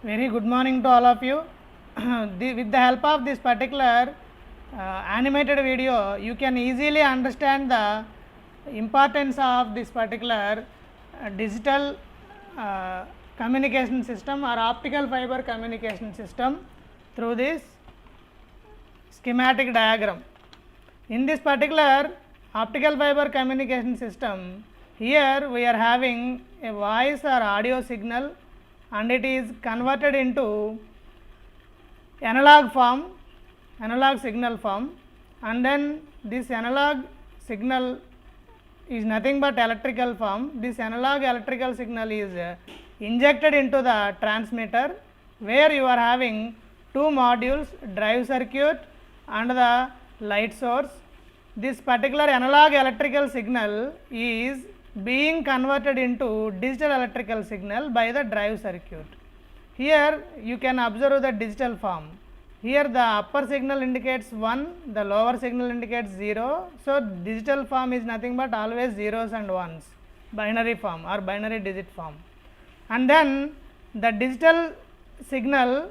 Very good morning to all of you. With the help of this particular animated video, you can easily understand the importance of this particular digital communication system or optical fiber communication system through this schematic diagram. In this particular optical fiber communication system, here we are having a voice or audio signal, and it is converted into analog signal form, and then this analog signal is nothing but electrical form. This analog electrical signal is injected into the transmitter, where you are having two modules, drive circuit and the light source. This particular analog electrical signal is being converted into digital electrical signal by the drive circuit. Here you can observe the digital form. Here the upper signal indicates 1, the lower signal indicates 0. So digital form is nothing but always zeros and ones, binary form or binary digit form. And then the digital signal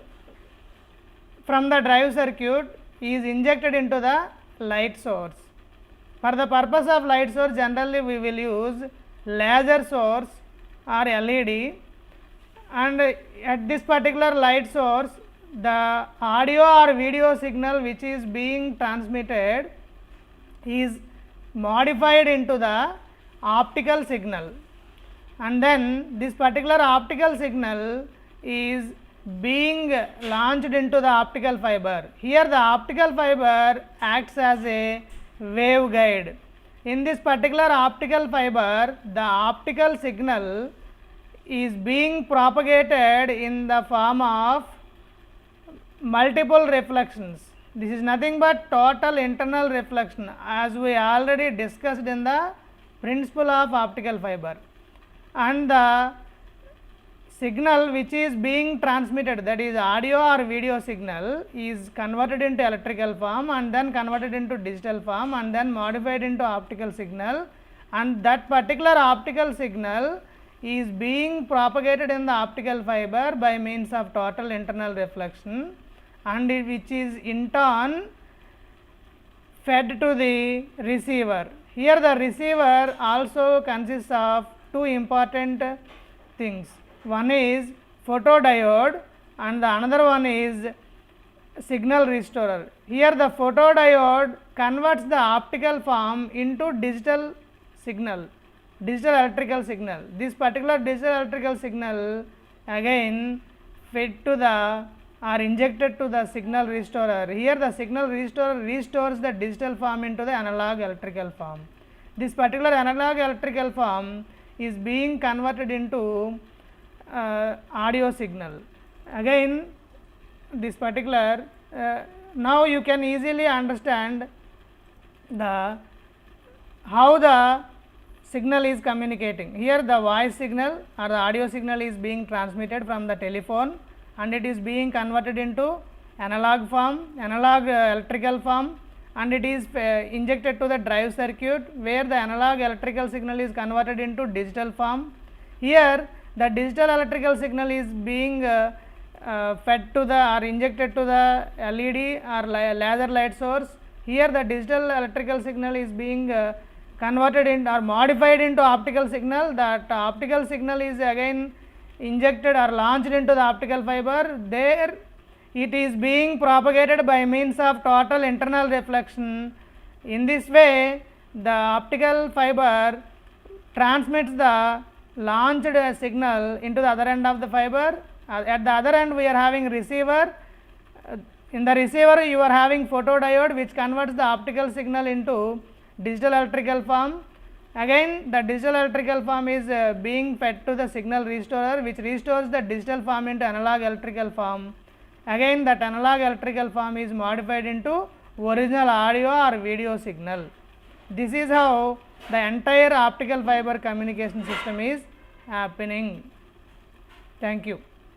from the drive circuit is injected into the light source. For the purpose of light source, generally we will use laser source or LED, and at this particular light source, the audio or video signal which is being transmitted is modified into the optical signal, and then this particular optical signal is being launched into the optical fiber. Here the optical fiber acts as a waveguide. In this particular optical fiber, the optical signal is being propagated in the form of multiple reflections. This is nothing but total internal reflection, as we already discussed in the principle of optical fiber. And the signal which is being transmitted, that is audio or video signal, is converted into electrical form and then converted into digital form and then modified into optical signal, and that particular optical signal is being propagated in the optical fiber by means of total internal reflection, and which is in turn fed to the receiver. Here the receiver also consists of two important things. One is photodiode and the another one is signal restorer. Here the photodiode converts the optical form into digital signal, digital electrical signal. This particular digital electrical signal again fed to the or injected to the signal restorer. Here the signal restorer restores the digital form into the analog electrical form. This particular analog electrical form is being converted into audio signal. Again this particular now you can easily understand the how the signal is communicating. Here the voice signal or the audio signal is being transmitted from the telephone, and it is being converted into analog form, analog electrical form, and it is injected to the drive circuit, where the analog electrical signal is converted into digital form. Here the digital electrical signal is being fed to the or injected to the LED or laser light source. Here the digital electrical signal is being converted in or modified into optical signal. That optical signal is again injected or launched into the optical fiber. There it is being propagated by means of total internal reflection. In this way the optical fiber transmits the launched signal into the other end of the fiber. At the other end we are having receiver. In the receiver you are having photodiode, which converts the optical signal into digital electrical form. Again the digital electrical form is being fed to the signal restorer, which restores the digital form into analog electrical form. Again that analog electrical form is modified into original audio or video signal. This is how the entire optical fiber communication system is happening. Thank you.